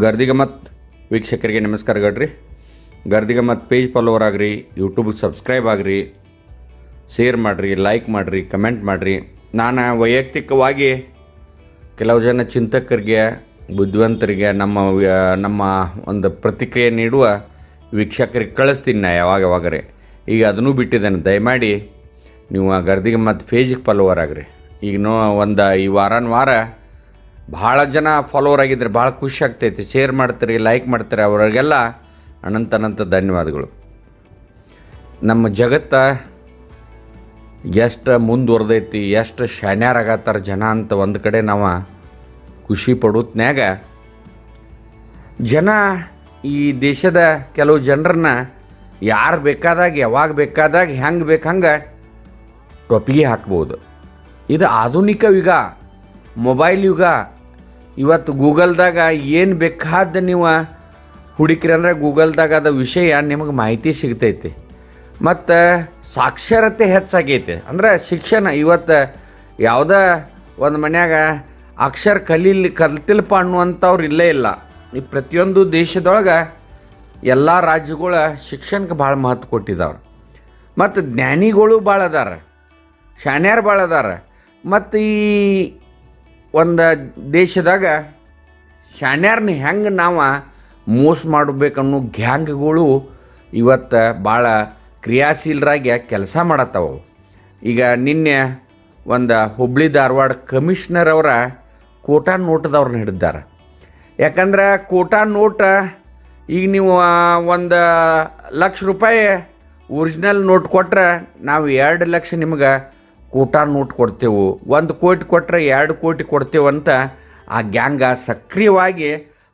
ಗರ್ದಿಗಮ್ಮತ್ ವೀಕ್ಷಕರಿಗೆ ನಮಸ್ಕಾರ ಗಡ್ರಿ. Gardigammat page follower ಆಗ್ರಿ, ಯೂಟ್ಯೂಬ್ಗೆ subscribe ಆಗ್ರಿ, share ಮಾಡಿರಿ, ಲೈಕ್ ಮಾಡಿರಿ, ಕಮೆಂಟ್ ಮಾಡಿರಿ. ನಾನು ವೈಯಕ್ತಿಕವಾಗಿ ಕೆಲವು ಜನ ಚಿಂತಕರಿಗೆ, ಬುದ್ಧಿವಂತರಿಗೆ ನಮ್ಮ ಒಂದು ಪ್ರತಿಕ್ರಿಯೆ ನೀಡುವ ವೀಕ್ಷಕರಿಗೆ ಕಳಿಸ್ತೀನಿ ನಾ ಯಾವಾಗರೇ. ಈಗ ಅದನ್ನೂ ಬಿಟ್ಟಿದ್ದೇನೆ. ದಯಮಾಡಿ ನೀವು ಗರ್ದಿಗಮ್ಮತ್ ಪೇಜಿಗೆ ಫಾಲೋವರ್ ಆಗ್ರಿ. ಈಗ ಈ ವಾರ ಭಾಳ ಜನ ಫಾಲೋವರ್ ಆಗಿದ್ರೆ ಭಾಳ ಖುಷಿ ಆಗ್ತೈತಿ. ಶೇರ್ ಮಾಡ್ತೀರಿ, ಲೈಕ್ ಮಾಡ್ತೀರಿ, ಅವರಿಗೆಲ್ಲ ಅನಂತ ಧನ್ಯವಾದಗಳು. ನಮ್ಮ ಜಗತ್ತು ಎಷ್ಟು ಮುಂದುವರೆದೈತಿ, ಎಷ್ಟು ಶಾನ್ಯಾರಾಗತ್ತಾರ ಜನ ಅಂತ ಒಂದು ಕಡೆ ನಾವು ಖುಷಿ ಪಡೋತ್ನ್ಯಾಗ, ಜನ ಈ ದೇಶದ ಕೆಲವು ಜನರನ್ನ ಯಾರು ಬೇಕಾದಾಗ, ಯಾವಾಗ ಬೇಕಾದಾಗ, ಹೆಂಗೆ ಬೇಕಂಗೆ ಟೊಪ್ಪಿಗೆ ಹಾಕ್ಬೋದು. ಇದು ಆಧುನಿಕ ಯುಗ, ಮೊಬೈಲ್ ಯುಗ. ಇವತ್ತು ಗೂಗಲ್ದಾಗ ಏನು ಬೇಕಾದ ನೀವು ಹುಡುಕ್ರಿ ಅಂದರೆ ಗೂಗಲ್ದಾಗ ಅದ ವಿಷಯ ನಿಮಗೆ ಮಾಹಿತಿ ಸಿಗ್ತೈತಿ. ಮತ್ತು ಸಾಕ್ಷರತೆ ಹೆಚ್ಚಾಗೈತೆ. ಅಂದರೆ ಶಿಕ್ಷಣ ಇವತ್ತು ಯಾವುದೇ ಒಂದು ಮನ್ಯಾಗ ಅಕ್ಷರ ಕಲ್ತಿಲ್ಪ ಅನ್ನುವಂಥವ್ರು ಇಲ್ಲೇ ಇಲ್ಲ. ಈ ಪ್ರತಿಯೊಂದು ದೇಶದೊಳಗೆ ಎಲ್ಲ ರಾಜ್ಯಗಳ ಶಿಕ್ಷಣಕ್ಕೆ ಭಾಳ ಮಹತ್ವ ಕೊಟ್ಟಿದ್ದಾವ್ರು. ಮತ್ತು ಜ್ಞಾನಿಗಳು ಭಾಳ ಅದಾರ, ಶಾನ್ಯಾರು ಭಾಳ ಅದಾರ. ಮತ್ತು ಈ ಒಂದು ದೇಶದಾಗ ಶಾನ್ಯಾರನ್ನ ಹೆಂಗೆ ನಾವು ಮೋಸ ಮಾಡಬೇಕನ್ನೋ ಗ್ಯಾಂಗ್ಗಳು ಇವತ್ತು ಭಾಳ ಕ್ರಿಯಾಶೀಲರಾಗಿ ಕೆಲಸ ಮಾಡತ್ತವು. ಈಗ ನಿನ್ನೆ ಒಂದು ಹುಬ್ಳಿ ಧಾರವಾಡ ಕಮಿಷನರ್ ಅವರ ಕೋಟಾ ನೋಟದವ್ರನ್ನ ಹಿಡಿದಾರೆ. ಯಾಕಂದ್ರೆ ಕೋಟಾ ನೋಟ ಈಗ ನೀವು 1,00,000 ರೂಪಾಯಿ ಒರಿಜಿನಲ್ ನೋಟ್ ಕೊಟ್ರೆ ನಾವು 2 ಲಕ್ಷ ನಿಮ್ಗೆ ಕೋಟಾ ನೋಟ್ ಕೊಡ್ತೇವೆ, 1 ಕೋಟಿ ಕೊಟ್ಟರೆ 2 ಕೋಟಿ ಕೊಡ್ತೇವೆ ಅಂತ ಆ ಗ್ಯಾಂಗ ಸಕ್ರಿಯವಾಗಿ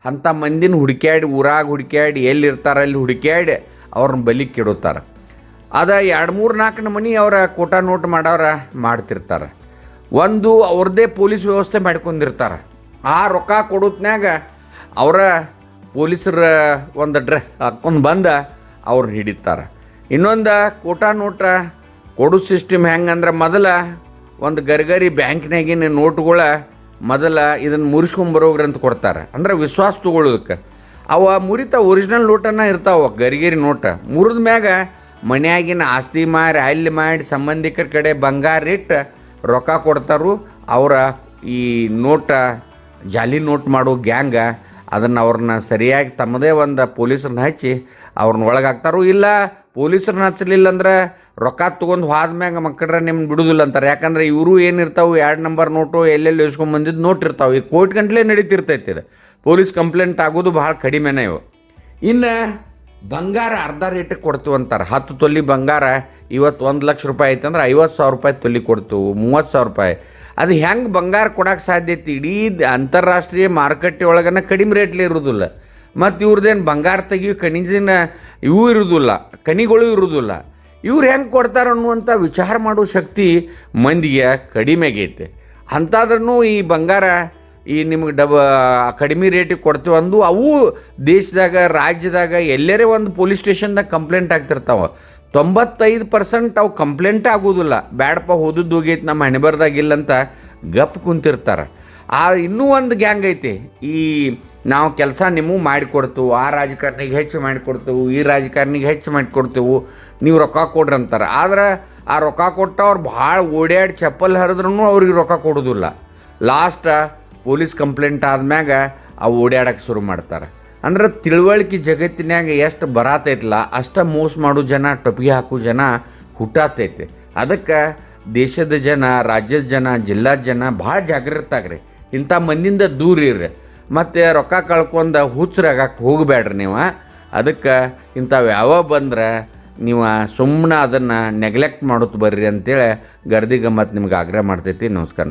ಅಂಥ ಮಂದಿನ ಹುಡುಕ್ಯಾಡಿ, ಊರಾಗ ಹುಡುಕ್ಯಾಡಿ, ಎಲ್ಲಿರ್ತಾರೆ ಅಲ್ಲಿ ಹುಡುಕ್ಯಾಡಿ ಅವ್ರನ್ನ ಬಲಿಗೆ ಕೆಡುತ್ತಾರೆ. ಅದು 2-3-4 ನಮೂನಿ ಅವರ ಕೋಟಾ ನೋಟ್ ಮಾಡ್ತಿರ್ತಾರೆ. ಒಂದು ಅವ್ರದ್ದೇ ಪೊಲೀಸ್ ವ್ಯವಸ್ಥೆ ಮಾಡ್ಕೊಂಡಿರ್ತಾರೆ. ಆ ರೊಕ್ಕ ಕೊಡೋತ್ನ್ಯಾಗ ಅವರ ಪೊಲೀಸರ ಒಂದು ಡ್ರೆಸ್ ಹಾಕ್ಕೊಂಡು ಬಂದು ಅವ್ರನ್ನ ಹಿಡಿತಾರೆ. ಇನ್ನೊಂದು ಕೋಟಾ ನೋಟ ಕೊಡೋ ಸಿಸ್ಟಮ್ ಹೆಂಗಂದ್ರೆ, ಮೊದಲ ಒಂದು ಗರಿಗರಿ ಬ್ಯಾಂಕ್ನಾಗಿನ ನೋಟುಗಳ ಮೊದಲ ಇದನ್ನು ಮುರಿಸ್ಕೊಂಬರೋಗ್ರಿ ಅಂತ ಕೊಡ್ತಾರೆ. ಅಂದ್ರೆ ವಿಶ್ವಾಸ ತೊಗೊಳ್ಳೋದಕ್ಕೆ. ಅವ ಮುರಿತ ಒರಿಜಿನಲ್ ನೋಟನ್ನು ಇರ್ತಾವೆ, ಗರಿಗರಿ ನೋಟ. ಮುರಿದ ಮ್ಯಾಗ ಮನೆಯಾಗಿನ ಆಸ್ತಿ ಮಾರಿ ಅಲ್ಲಿ ಮಾಡಿ ಸಂಬಂಧಿಕರ ಕಡೆ ಬಂಗಾರ ಇಟ್ಟು ರೊಕ್ಕ ಕೊಡ್ತಾರು. ಅವರ ಈ ನೋಟ ಜಾಲಿ ನೋಟ್ ಮಾಡೋ ಗ್ಯಾಂಗ ಅದನ್ನು ಅವ್ರನ್ನ ಸರಿಯಾಗಿ ತಮ್ಮದೇ ಒಂದು ಪೊಲೀಸರನ್ನ ಹಚ್ಚಿ ಅವ್ರನ್ನ ಒಳಗಾಗ್ತಾರೋ. ಇಲ್ಲ ಪೊಲೀಸರನ್ನ ಹಚ್ಚಲಿಲ್ಲ ಅಂದ್ರೆ ರೊಕ್ಕ ತೊಗೊಂಡು ಹೋದ್ಮ್ಯಾಗ ಮಕ್ಕಳ್ರೆ ನಿಮ್ಗೆ ಬಿಡೋದಿಲ್ಲ ಅಂತಾರೆ. ಯಾಕಂದ್ರೆ ಇವರು ಏನಿರ್ತಾವೆ 2 ನಂಬರ್ ನೋಟು ಎಲ್ಲೆಲ್ಲಿ ಇಸ್ಕೊಂಬಂದಿದ್ದು ನೋಟ್ ಇರ್ತಾವೆ. ಈ ಕೋರ್ಟ್ ಗಂಟ್ಲೆ ನಡೀತಿರ್ತೈತಿ. ಇದು ಪೊಲೀಸ್ ಕಂಪ್ಲೇಂಟ್ ಆಗೋದು ಭಾಳ ಕಡಿಮೆನೇ ಇವು. ಇನ್ನು ಬಂಗಾರ ಅರ್ಧ ರೇಟಿಗೆ ಕೊಡ್ತೀವಿ ಅಂತಾರೆ. 10 ತೊಲಿ ಬಂಗಾರ ಇವತ್ತು 1,00,000 ರೂಪಾಯಿ ಐತೆ ಅಂದ್ರೆ 50,000 ರೂಪಾಯಿ ತೊಲಿ ಕೊಡ್ತೀವಿ, 30,000 ರೂಪಾಯಿ. ಅದು ಹೆಂಗೆ ಬಂಗಾರ ಕೊಡೋಕೆ ಸಾಧ್ಯ ಐತಿ? ಇಡೀ ಅಂತಾರಾಷ್ಟ್ರೀಯ ಮಾರುಕಟ್ಟೆ ಒಳಗನ ಕಡಿಮೆ ರೇಟ್ಲಿ ಇರೋದಿಲ್ಲ. ಮತ್ತು ಇವ್ರದ್ದೇನು ಬಂಗಾರ ತೆಗಿಯೋ ಖನಿಜಿನ ಇವು ಇರೋದಿಲ್ಲ, ಖನಿಗಳು ಇರೋದಿಲ್ಲ. ಇವ್ರು ಹೆಂಗೆ ಕೊಡ್ತಾರೆ ಅನ್ನುವಂಥ ವಿಚಾರ ಮಾಡೋ ಶಕ್ತಿ ಮಂದಿಗೆ ಕಡಿಮೆ ಆಗೈತೆ. ಅಂತಾದ್ರೂ ಈ ಬಂಗಾರ ಈ ನಿಮಗೆ ಕಡಿಮೆ ರೇಟಿಗೆ ಕೊಡ್ತೀವಿ ಅಂದು ಅವು ದೇಶದಾಗ, ರಾಜ್ಯದಾಗ ಎಲ್ಲರೇ ಒಂದು ಪೊಲೀಸ್ ಸ್ಟೇಷನ್ದಾಗ ಕಂಪ್ಲೇಂಟ್ ಆಗ್ತಿರ್ತಾವೆ. 95% ಅವು ಕಂಪ್ಲೇಂಟ್ ಆಗೋದಿಲ್ಲ. ಬ್ಯಾಡಪ್ಪ ಹೋದದ್ದು ಹೋಗೈತೆ, ನಮ್ಮ ಹಣೆಬರ್ದಾಗಿಲ್ಲ ಅಂತ ಗಪ್ ಕುಂತಿರ್ತಾರೆ. ಇನ್ನೂ ಒಂದು ಗ್ಯಾಂಗ್ ಐತಿ. ಈ ನಾವು ಕೆಲಸ ನಿಮಗೆ ಮಾಡಿಕೊಡ್ತೇವೆ, ಆ ರಾಜಕಾರಣಿಗೆ ಹೆಚ್ಚು ಮಾಡಿಕೊಡ್ತೇವೆ, ಈ ರಾಜಕಾರಣಿಗೆ ಹೆಚ್ಚು ಮಾಡಿಕೊಡ್ತೇವೆ, ನೀವು ರೊಕ್ಕ ಕೊಡ್ರಿ ಅಂತಾರೆ. ಆದ್ರೆ ಆ ರೊಕ್ಕ ಕೊಟ್ಟವ್ರು ಭಾಳ ಓಡ್ಯಾಡಿ ಚಪ್ಪಲ್ ಹರಿದ್ರೂ ಅವ್ರಿಗೆ ರೊಕ್ಕ ಕೊಡೋದಿಲ್ಲ. ಲಾಸ್ಟ್ ಪೊಲೀಸ್ ಕಂಪ್ಲೇಂಟ್ ಆದ್ಮ್ಯಾಗ ಅವು ಓಡ್ಯಾಡಕ್ಕೆ ಶುರು ಮಾಡ್ತಾರೆ. ಅಂದ್ರೆ ತಿಳುವಳಿಕೆ ಜಗತ್ತಿನಾಗ ಎಷ್ಟು ಬರಾತೈತಲ್ಲ ಅಷ್ಟು ಮೋಸ ಮಾಡೋ ಜನ, ಟೊಪ್ಪಿಗೆ ಹಾಕೋ ಜನ ಹುಟ್ಟಾತೈತೆ. ಅದಕ್ಕೆ ದೇಶದ ಜನ, ರಾಜ್ಯದ ಜನ, ಜಿಲ್ಲಾದ ಜನ ಭಾಳ ಜಾಗೃತ ಆಗ್ರಿ. ಇಂಥ ಮಂದಿಯಿಂದ ದೂರ ಇರ್ರಿ. ಮತ್ತು ರೊಕ್ಕ ಕಳ್ಕೊಂಡು ಹುಚ್ಚರಾಗಕ್ಕೆ ಹೋಗಬೇಡ್ರಿ ನೀವು. ಅದಕ್ಕೆ ಇಂಥವು ಯಾವ ಬಂದ್ರೆ ನೀವು ಸುಮ್ಮನೆ ಅದನ್ನು ನೆಗ್ಲೆಕ್ಟ್ ಮಾಡೋದು ಬರ್ರಿ ಅಂತೇಳಿ ಗರ್ದಿಗಮ್ಮತ್ ನಿಮ್ಗೆ ಆಗ್ರಹ ಮಾಡ್ತೈತಿ. ನಮಸ್ಕಾರ.